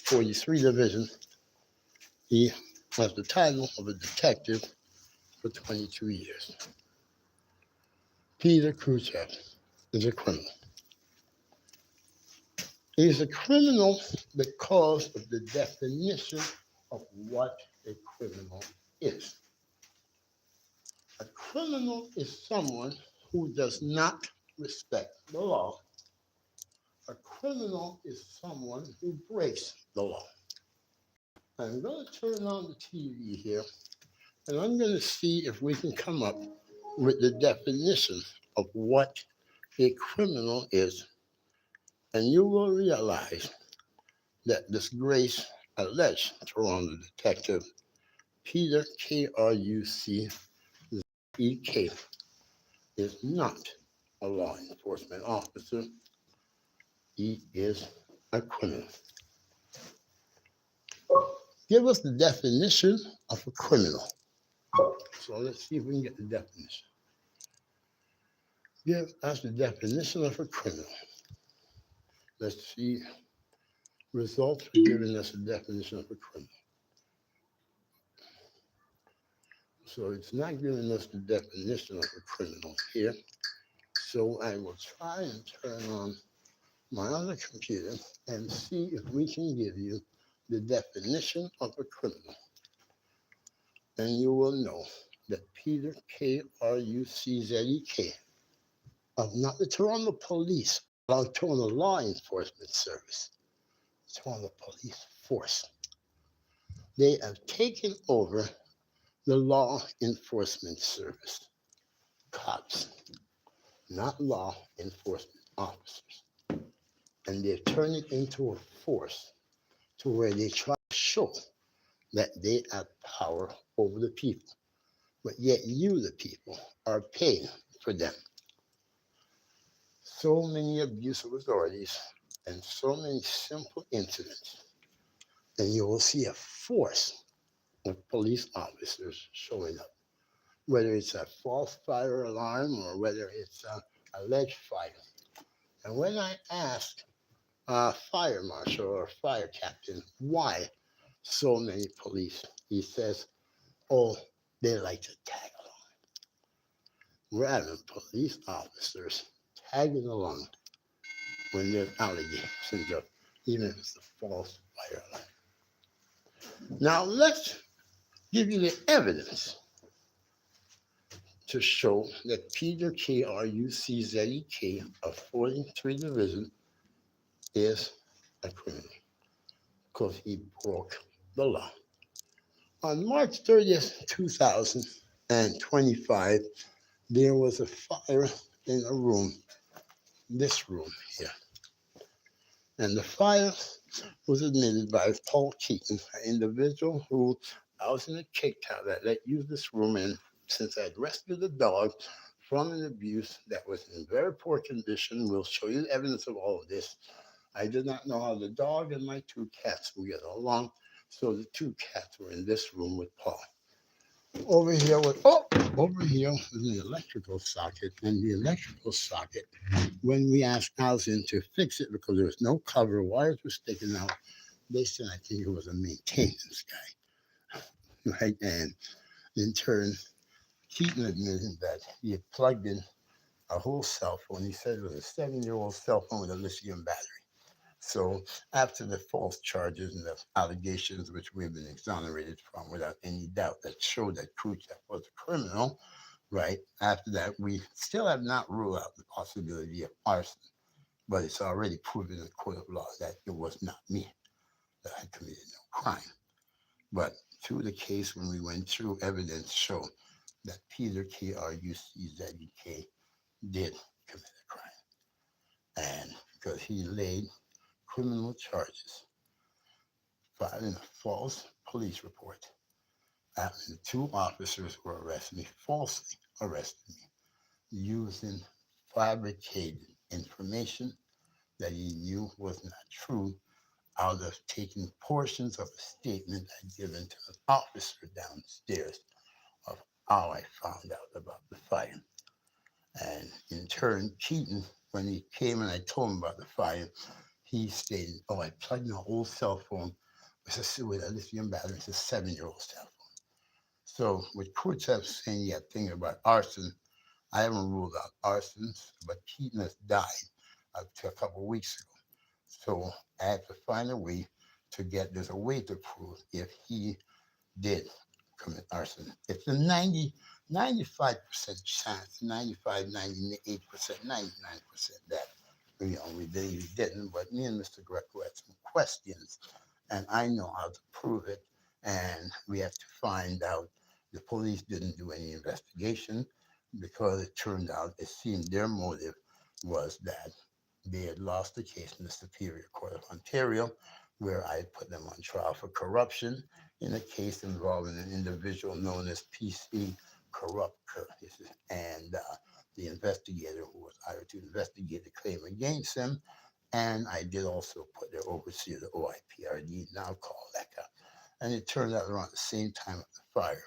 43 Division. He has the title of a detective for 22 years. Peter Khrushchev is a criminal. He's a criminal because of the definition of what a criminal is. A criminal is someone who does not respect the law. A criminal is someone who breaks the law. I'm going to turn on the TV here, and I'm going to see if we can come up with the definition of what a criminal is. And you will realize that disgraced alleged Toronto detective Peter Kruczek is not a law enforcement officer. He is a criminal. Give us the definition of a criminal. So let's see if we can get the definition. Give us the definition of a criminal. Let's see results for giving us a definition of a criminal. So it's not giving us the definition of a criminal here. So I will try and turn on my other computer and see if we can give you the definition of a criminal. And you will know that Peter Kruczek of not the Toronto Police, but Toronto Law Enforcement Service, Toronto Police Force. They have taken over the Law Enforcement Service. Cops, not law enforcement officers. And they've turned it into a force to where they try to show that they have power over the people. But yet you, the people, are paying for them. So many abuse of authorities and so many simple incidents. And you will see a force of police officers showing up, whether it's a false fire alarm or whether it's an alleged fire. And when I asked a fire marshal or fire captain why so many police, he says, oh, they like to tag along. We're having police officers tagging along when there's allegations of even if it's a false fire alarm. Now let's give you the evidence to show that Peter Kruczek of 43 Division is a criminal because he broke the law. On March 30th, 2025, there was a fire in a room, this room here. And the fire was admitted by Paul Keaton, an individual who I was in a kick out that let use this room. And since I had rescued the dog from an abuse that was in very poor condition, we'll show you the evidence of all of this. I did not know how the dog and my two cats would get along, so the two cats were in this room with Paul. Over here was the electrical socket, and the electrical socket, when we asked Alison to fix it because there was no cover, wires were sticking out, they said I think it was a maintenance guy, right? And in turn, Keaton admitted that he had plugged in a whole cell phone. He said it was a 7-year-old cell phone with a lithium battery. So after the false charges and the allegations, which we've been exonerated from without any doubt, that showed that Khrushchev was a criminal, right? After that, we still have not ruled out the possibility of arson, but it's already proven in the court of law that it was not me, that I committed no crime. But through the case, when we went through, evidence showed that Peter Kruczek did commit a crime. And because he laid criminal charges, filing a false police report after the two officers who arrested me, falsely arrested me, using fabricated information that he knew was not true out of taking portions of a statement I'd given to an officer downstairs of how I found out about the fire. And in turn, Keaton, when he came and I told him about the fire, he stated, "Oh, I plugged my old cell phone with a lithium battery. It's a 7-year-old cell phone." So with Khrushchev saying that thing about arson, I haven't ruled out arsons, but Keaton has died up to a couple of weeks ago. So I have to find a way to get, there's a way to prove if he did commit arson. It's a 95% chance, 95, 98%, 99% that, we believe he didn't, but me and Mr. Greco had some questions, and I know how to prove it, and we have to find out. The police didn't do any investigation because it turned out, it seemed their motive was that they had lost the case in the Superior Court of Ontario, where I put them on trial for corruption in a case involving an individual known as PC Corrupter. And the investigator who was hired to investigate the claim against him. And I did also put their overseer, the OIPRD, now called ECHA. And it turned out around the same time of the fire,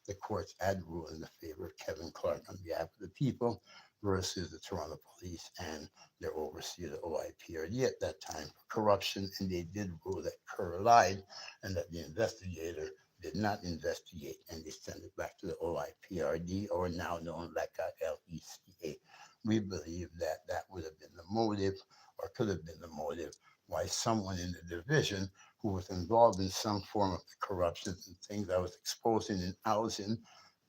the courts had ruled in the favor of Kevin Clark on behalf of the people versus the Toronto police and their overseer, the OIPRD at that time, for corruption. And they did rule that Kerr lied and that the investigator did not investigate, and they sent it back to the OIPRD, or now known LECA, LECA. We believe that that would have been the motive, or could have been the motive, why someone in the division who was involved in some form of corruption and things I was exposing in housing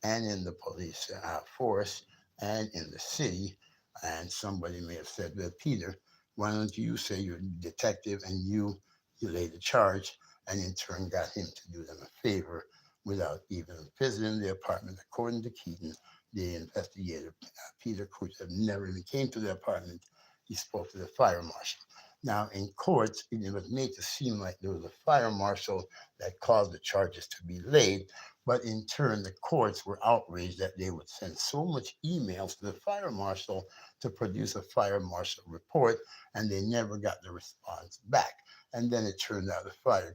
and in the police force and in the city. And somebody may have said, "Well, Peter, why don't you say you're a detective and you lay the charge?" And in turn got him to do them a favor without even visiting the apartment. According to Keaton, the investigator, Peter Khrushchev, never even came to the apartment. He spoke to the fire marshal. Now, in courts, it was made to seem like there was a fire marshal that caused the charges to be laid, but in turn, the courts were outraged that they would send so much emails to the fire marshal to produce a fire marshal report, and they never got the response back. And then it turned out the fire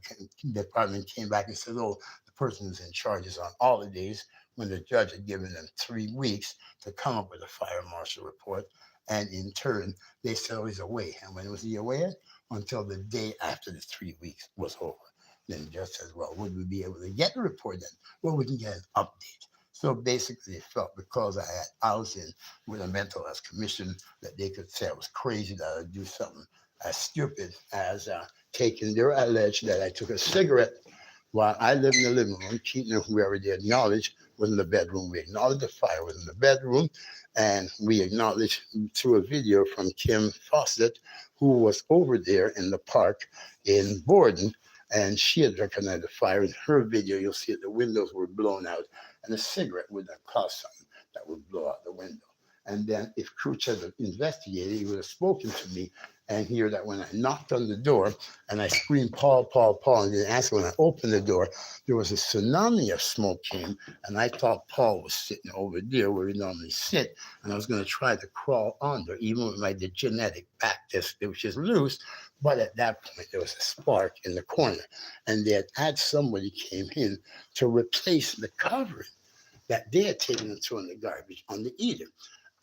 department came back and said, "Oh, the person who's in charge is on holidays," when the judge had given them 3 weeks to come up with a fire marshal report. And in turn, they said, "Oh, he's away." And when was he away? Until the day after the 3 weeks was over. Then the judge says, "Well, would we be able to get the report then?" "Well, we can get an update." So basically, they felt because I had housing with a mental health commission that they could say I was crazy, that I would do something as stupid as taking, they alleged that I took a cigarette while I lived in the living room. Keaton, we already acknowledged, was in the bedroom. We acknowledged the fire was in the bedroom. And we acknowledged through a video from Kim Fawcett, who was over there in the park in Borden. And she had recognized the fire. In her video, you'll see that the windows were blown out, and a cigarette would have caused something that would blow out the window. And then if Khrushchev had investigated, he would have spoken to me and hear that when I knocked on the door and I screamed, "Paul, Paul, Paul," and didn't answer, when I opened the door, there was a tsunami of smoke came, and I thought Paul was sitting over there where he normally sit, and I was going to try to crawl under, even with my genetic back which is loose. But at that point, there was a spark in the corner, and they had somebody came in to replace the covering that they had taken and thrown in the garbage on the eater.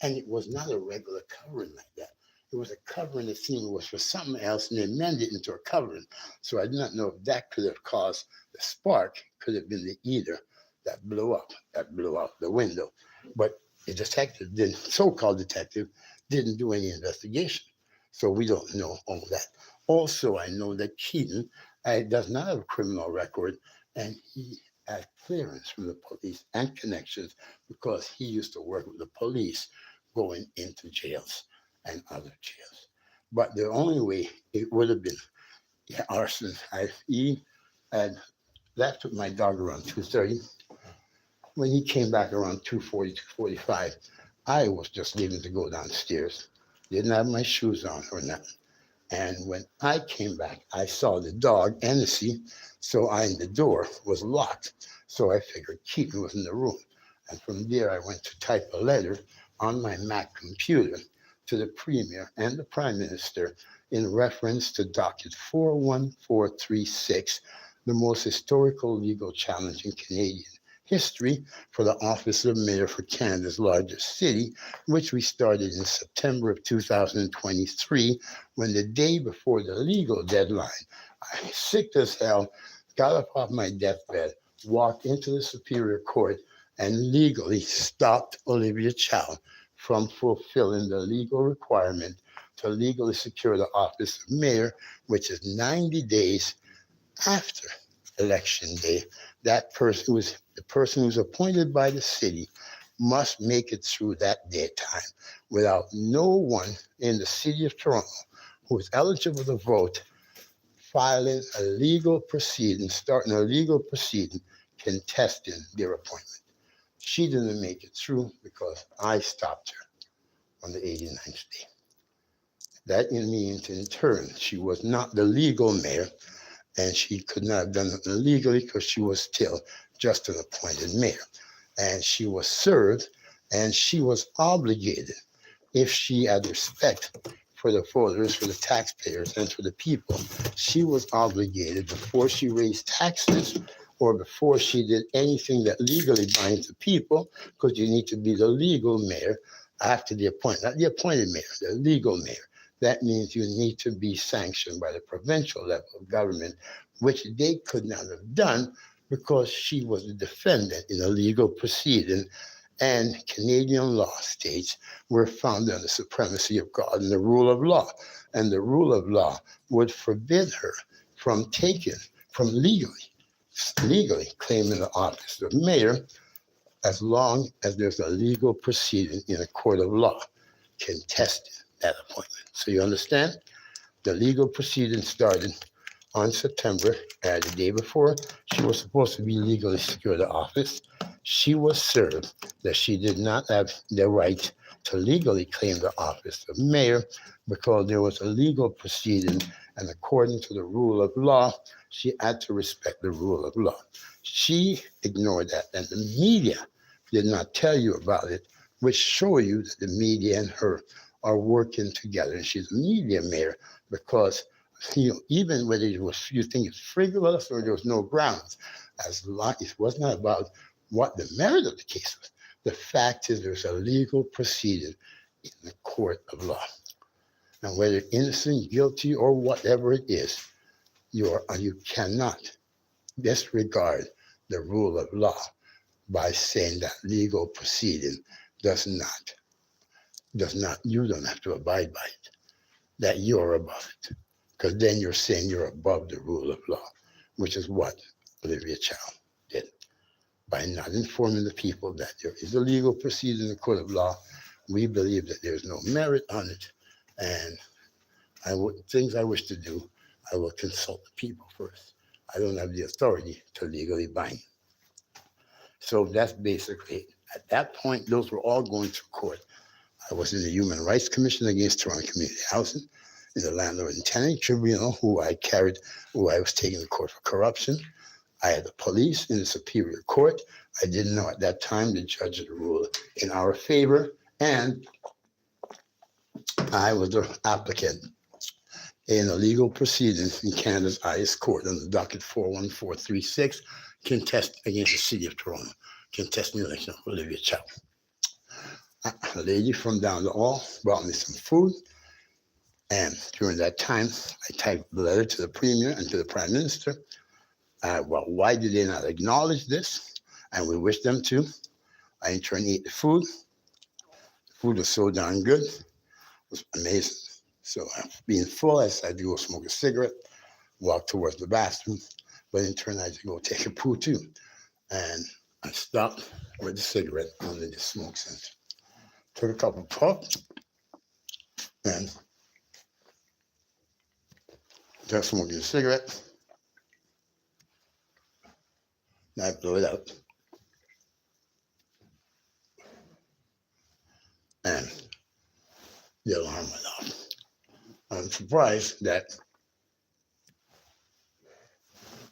And it was not a regular covering like that. It was a covering that seemed was for something else, and they mended it into a covering. So I do not know if that could have caused the spark, could have been the eater that blew up, that blew out the window. But the detective, the so-called detective, didn't do any investigation. So we don't know all that. Also, I know that Keaton does not have a criminal record, and he had clearance from the police and connections because he used to work with the police going into jails and other jails. But the only way it would have been, yeah, arson. He had left with my dog around 2:30. When he came back around 2:40, 2:45, I was just leaving to go downstairs. Didn't have my shoes on or nothing. And when I came back, I saw the dog, Hennessy, so the door was locked. So I figured Keaton was in the room. And from there, I went to type a letter on my Mac computer to the Premier and the Prime Minister in reference to docket 41436, the most historical legal challenge in Canadian history for the office of mayor for Canada's largest city, which we started in September of 2023, when the day before the legal deadline, I, sick as hell, got up off my deathbed, walked into the Superior Court, and legally stopped Olivia Chow from fulfilling the legal requirement to legally secure the office of mayor, which is 90 days after election day. That person was the person who's appointed by the city must make it through that day time without no one in the city of Toronto who is eligible to vote filing a legal proceeding, starting a legal proceeding, contesting their appointment. She didn't make it through because I stopped her on the 89th day. That means, in turn, she was not the legal mayor, and she could not have done it legally because she was still just an appointed mayor. And she was served, and she was obligated, if she had respect for the voters, for the taxpayers, and for the people, she was obligated before she raised taxes or before she did anything that legally binds the people, because you need to be the legal mayor after the appointment, not the appointed mayor, the legal mayor. That means you need to be sanctioned by the provincial level of government, which they could not have done because she was a defendant in a legal proceeding, and Canadian law states we're founded on the supremacy of God and the rule of law. And the rule of law would forbid her from legally claiming the office of mayor as long as there's a legal proceeding in a court of law contesting that appointment. So you understand? The legal proceeding started on September, the day before she was supposed to be legally secure the office. She was served that she did not have the right to legally claim the office of mayor because there was a legal proceeding, and according to the rule of law, she had to respect the rule of law. She ignored that, and the media did not tell you about it, which show you that the media and her are working together. And she's a media mayor because even whether you think it's frivolous or there was no grounds, as long it was not about what the merit of the case was. The fact is there's a legal proceeding in the court of law. Now, whether innocent, guilty, or whatever it is, you cannot disregard the rule of law by saying that legal proceeding you don't have to abide by it, that you're above it. Because then you're saying you're above the rule of law, which is what Olivia Chow did. By not informing the people that there is a legal proceeding in the court of law, we believe that there's no merit on it. And things I wish to do, I will consult the people first. I don't have the authority to legally bind. So that's basically it. At that point, those were all going to court. I was in the Human Rights Commission against Toronto Community Housing, in the Landlord and Tenant Tribunal, who I was taking to court for corruption. I had the police in the Superior Court. I didn't know at that time the judge had ruled in our favor, and I was the applicant in a legal proceeding in Canada's highest court on the docket 41436, contest against the City of Toronto, contesting the election of Olivia Chow. A lady from down the hall brought me some food, and during that time, I typed the letter to the Premier and to the Prime Minister. Well, why did they not acknowledge this? And we wish them to. I in turn ate the food. The food was so darn good. It was amazing. So being full, I decided to go smoke a cigarette, walk towards the bathroom, but in turn I had to go take a poo too. And I stopped with the cigarette under the smoke sensor. Took a couple puffs and just smoking a cigarette. And I blew it out. And the alarm went off. I'm surprised that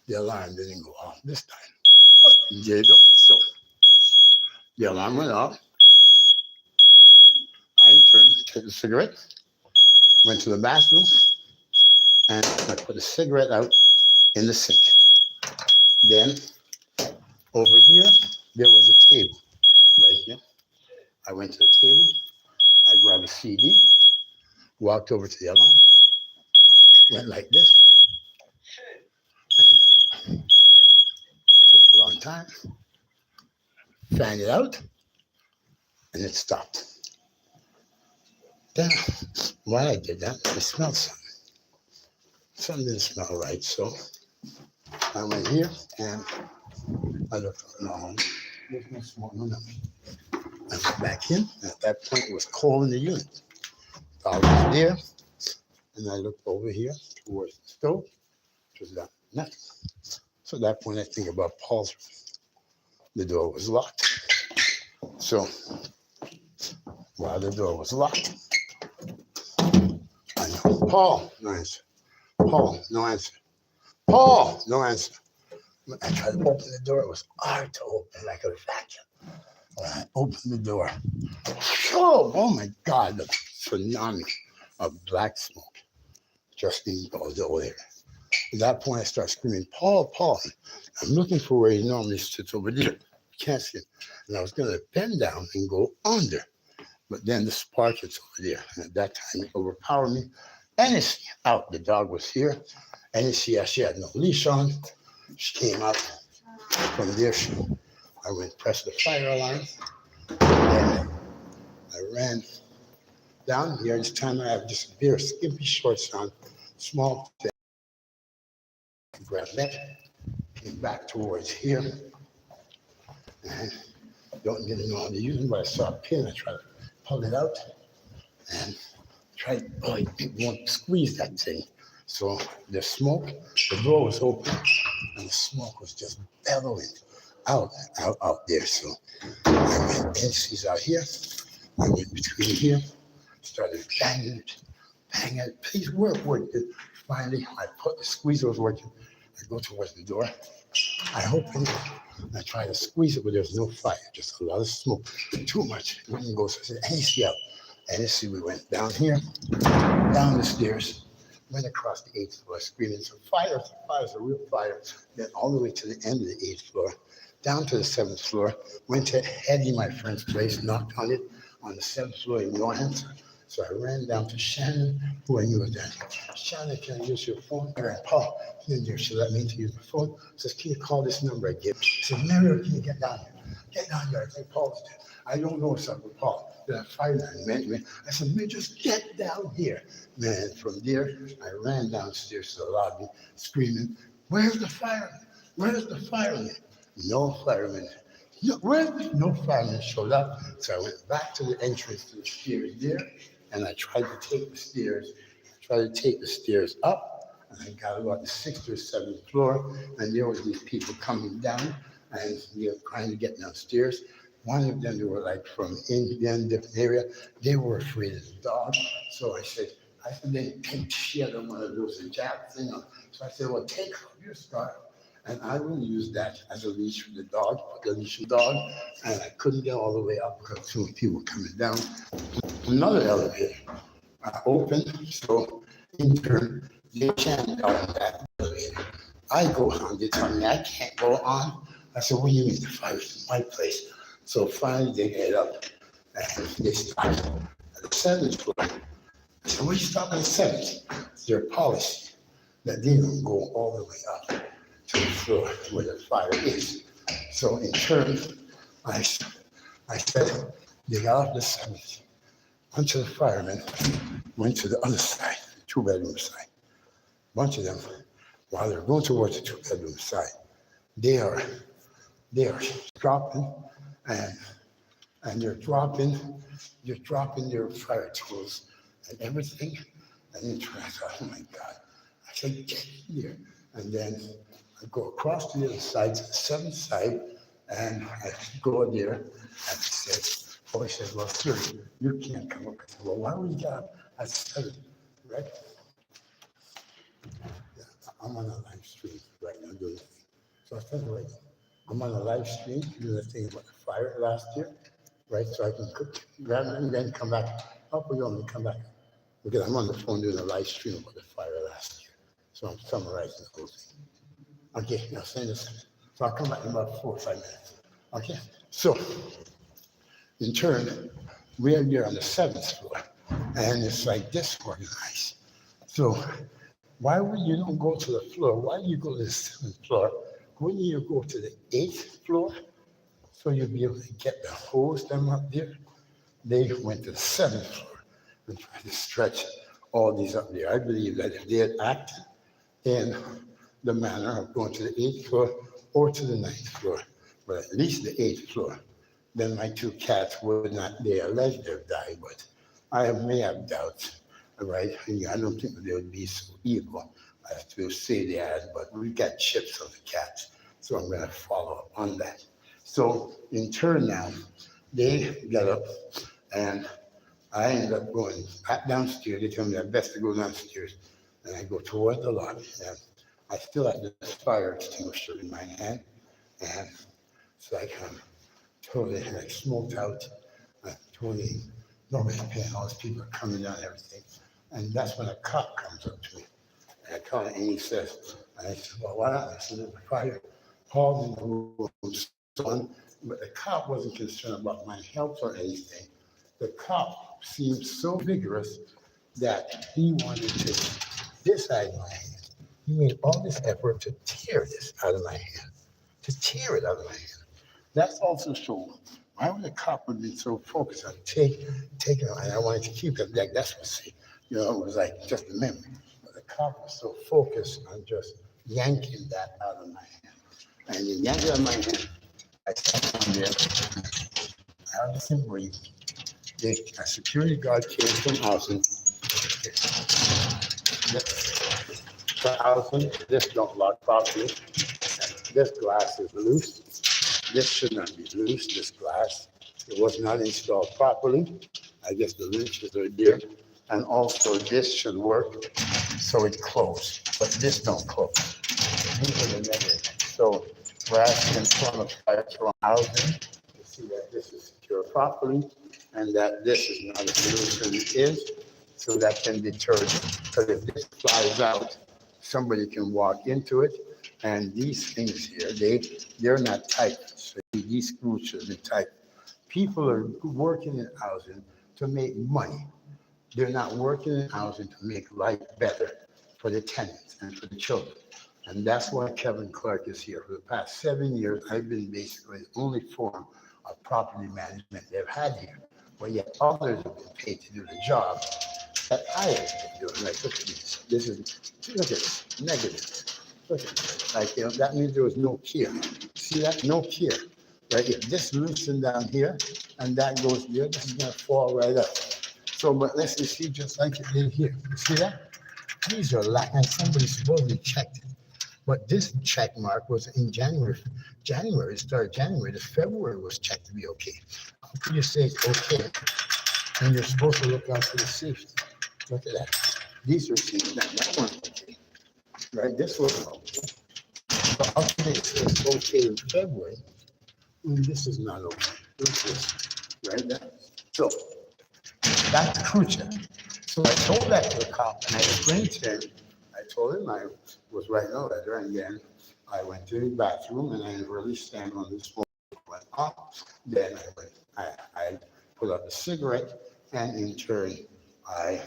the alarm didn't go off this time. There you go. So the alarm went off. I turned, took the cigarette, went to the bathroom, and I put the cigarette out in the sink. Then over here, there was a table right here. I went to the table, I grabbed a CD, walked over to the alarm, went like this, and took a long time, fanned it out, and it stopped. Then, while I did that, I smelled something. Something didn't smell right, so I went here and I looked around. There's no smoke, no nothing. I went back in, and at that point it was cold in the unit. I was there, and I looked over here towards the stove, which was nothing. So at that point I think about Paul's room. The door was locked. So while the door was locked, I know, Paul, no answer. Paul, no answer. Paul, no answer. I tried to open the door. It was hard to open, like a vacuum. When I opened the door, oh my God, the tsunami of black smoke just engulfed over there. At that point, I started screaming, Paul, Paul. I'm looking for where he normally sits over there. Can't see him. And I was going to bend down and go under. But then the spark is over there. And at that time, it overpowered me. Hennessy out. The dog was here. Hennessy, she had no leash on. She came out from there. I went press the fire alarm. And I ran down here. This time I have just a pair of skimpy shorts on, small thing. Grabbed that, came back towards here. And don't really know how to use them, but I saw a pin. I tried to pull it out and tried, it won't squeeze that thing. So the smoke, the door was open, and the smoke was just bellowing out there. So I went in, she's out here. I went between here, started banging it. Please work with it. Finally, I put the squeezer was working. I go towards the door. I open it. I try to squeeze it, but there's no fire, just a lot of smoke. Too much. It wouldn't go. So I said, Hennessy out. Hennessy, we went down here, down the stairs, went across the 8th floor, screaming, fire's a real fire. Then all the way to the end of the 8th floor, down to the 7th floor, went to Eddie, my friend's place, knocked on it on the 7th floor in no answer. So I ran down to Shannon, who I knew was there. Shannon, can I use your phone? I ran, Paul, in there. She let me to use my phone. Says, can you call this number I give? I said, Mario, can you get down here? Get down here. I think Paul's there. I don't know what's up with Paul. That fireman meant me. I said, man, just get down here. Man, from there, I ran downstairs to the lobby, screaming, where's the fireman? Where's the fireman? No fireman. No fireman showed up. So I went back to the entrance to the stairs there, and I tried to take the stairs up, and I got about the 6th or 7th floor, and there was these people coming down, and they were trying to get downstairs. One of them, they were like from Indian, different area. They were afraid of the dog. So I said, then she had one of those jab thing on. So I said, well, take off your scarf, and I will use that as a leash for the dog, put the leash on the dog, and I couldn't get all the way up because too many people were coming down. Another elevator opened, so in turn, they can't go on that elevator. I go on, they tell me I can't go on. I said, what do you mean the fire's in my place? So finally they get up and they stop at the 7th floor. I said, why you stop at the 7th? It's their policy that they don't go all the way up to the floor where the fire is. So in turn, I said, they got off the 7th, went to the firemen, went to the other side, the 2-bedroom side. A bunch of them, while they're going towards the 2-bedroom side, they are dropping and they're dropping their fire tools and everything. And I thought, oh my God. I said, get here. And then I go across to the other side, to the 7th side, and I go there and I said, oh, he said, well, sir, you can't come up. I said, well, why would you get up at 7, right? Yeah, I'm on a live stream right now doing the thing. So I said, wait. I'm on a live stream doing the thing about the fire last year, right? So I can grab it and then come back up. Or you want me to come back? Because I'm on the phone doing a live stream about the fire last year. So I'm summarizing the whole thing. Okay, now send this. So I'll come back in about 4 or 5 minutes. Okay, so in turn, we're here on the 7th floor, and it's like disorganized. So why would you don't go to the floor? Why do you go to the 7th floor? Wouldn't you go to the 8th floor so you'd be able to get the hose them up there? They went to the 7th floor and tried to stretch all these up there. I believe that if they had acted in the manner of going to the 8th floor or to the 9th floor, but at least the 8th floor, then my two cats would not, they alleged to have died, but I may have doubts, right? I don't think they would be so evil as to say they had, but we got chips of the cats, so I'm going to follow up on that. So in turn now, they got up and I ended up going back downstairs. They told me that best to go downstairs. And I go toward the lobby. And I still had the fire extinguisher in my hand. And so I kind of totally like smoked out. I totally nobody's paying. All these people are coming down and everything. And that's when a cop comes up to me. And I call him and he says, and I said, well, what happened? I said, there's a fire. Paul's in the room. So on. But the cop wasn't concerned about my health or anything. The cop seemed so vigorous that he wanted to this out of my hand. He made all this effort to tear this out of my hand, to tear it out of my hand. That's also shown. Why would the cop would be so focused on taking it, and I wanted to keep it like that's what it was like just a memory. But the cop was so focused on just yanking that out of my hand. And he yanked it out of my hand. I sat down there. I wasn't breathing. A security guard came from housing. The housing, this don't lock properly. This glass is loose. This should not be loose, this glass. It was not installed properly. I guess the wrenches are there. And also this should work, so it closed, but this don't close. These are the negatives. So we're asking in front of fire from housing to see that this is secure properly and that this is not as loose as it is, so that can deter it. Because if this flies out, somebody can walk into it, and these things here, they're not tight. So these screws should be tight. People are working in housing to make money. They're not working in housing to make life better for the tenants and for the children. And that's why Kevin Clark is here. For the past 7 years, I've been basically the only form of property management they've had here. But yet others have been paid to do the job that I have been doing. Like, look at this. Look at this, negative. Look at this. Like, that means there was no care. See that? No care. Right? If this loosened down here and that goes there, this is going to fall right up. So, but let's just see just like it did here. You see that? These are like, and somebody supposedly checked it. But this check mark was in January. January, started January. This February was checked to be okay. How could you say it's okay when you're supposed to look out for the safety? Look at that. These are safe. That one's okay. Right? This was okay. So how can they say it's okay in February when this is not okay? Look at this. Right there. So that's crucial. So I told that to the cop and I explained to him. I told him I was writing a letter, and then I went to the bathroom and I really stand on this phone. Went off. Then I put up a cigarette, and in turn I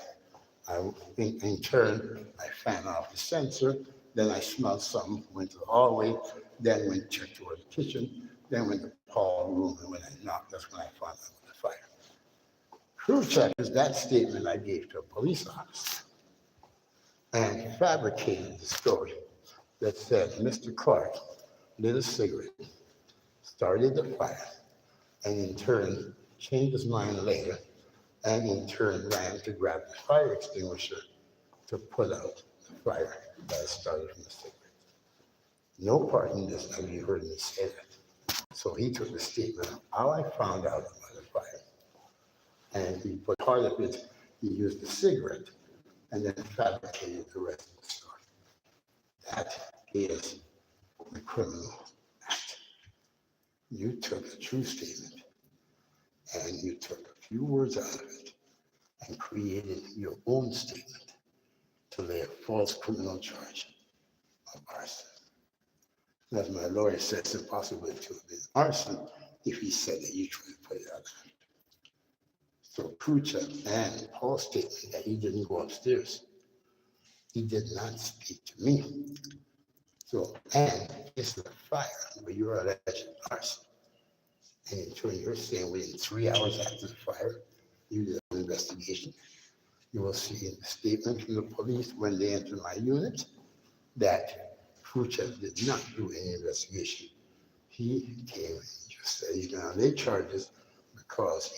fan off the sensor. Then I smelled something, went to the hallway, then went checked toward the kitchen, then went to Paul's room, and when I knocked, that's when I found out the fire. Crew check is that statement I gave to a police officer and fabricated the story that said Mr. Clark lit a cigarette, started the fire, and in turn changed his mind later, and in turn ran to grab the fire extinguisher to put out the fire that started from the cigarette. No part in this have you heard me say that. So he took the statement of how I found out about the fire, and he put part of it, he used the cigarette, and then fabricated the rest of the story. That is the criminal act. You took a true statement and you took a few words out of it and created your own statement to lay a false criminal charge of arson. As my lawyer said, it's impossible to have been arson if he said that you tried to put it out. So Prucha and Paul stated that he didn't go upstairs. He did not speak to me. So, and it's a fire where you're alleged arson. And so you're saying within 3 hours after the fire, you did an investigation. You will see in the statement from the police when they enter my unit that Prucha did not do any investigation. He came and just said he's going to lay charges because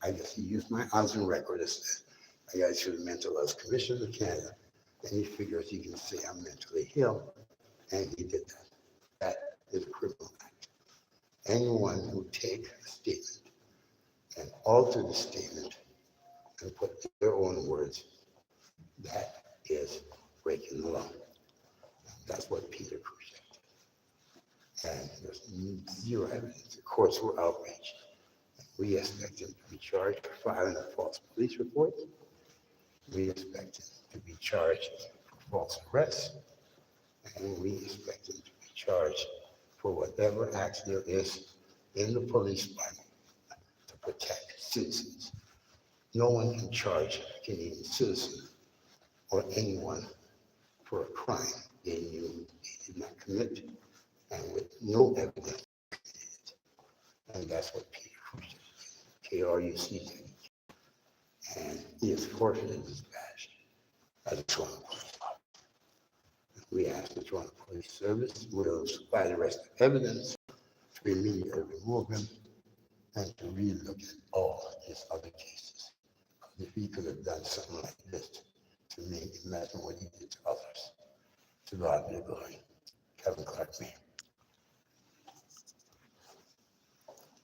I guess he used my housing record as I got to the Mental Health Commission of Canada, and he figures he can say I'm mentally ill, and he did that. That is a criminal act. Anyone who take a statement and alter the statement and put their own words, that is breaking the law. That's what Peter Prucha did. And there's zero evidence. The courts were outraged. We expect him to be charged for filing a false police report. We expect him to be charged for false arrest. And we expect him to be charged for whatever acts there is in the police department to protect citizens. No one can charge a Canadian citizen or anyone for a crime they knew they did not commit and with no evidence. And that's what Peter Prucha did. KRUC did. And he has forfeited his badge as a Toronto police officer. We ask the Toronto Police Service will supply the rest of evidence to immediately remove him and to relook at all his other cases. If he could have done something like this to me, imagine what he did to others. To God be the glory. Kevin Clark, me.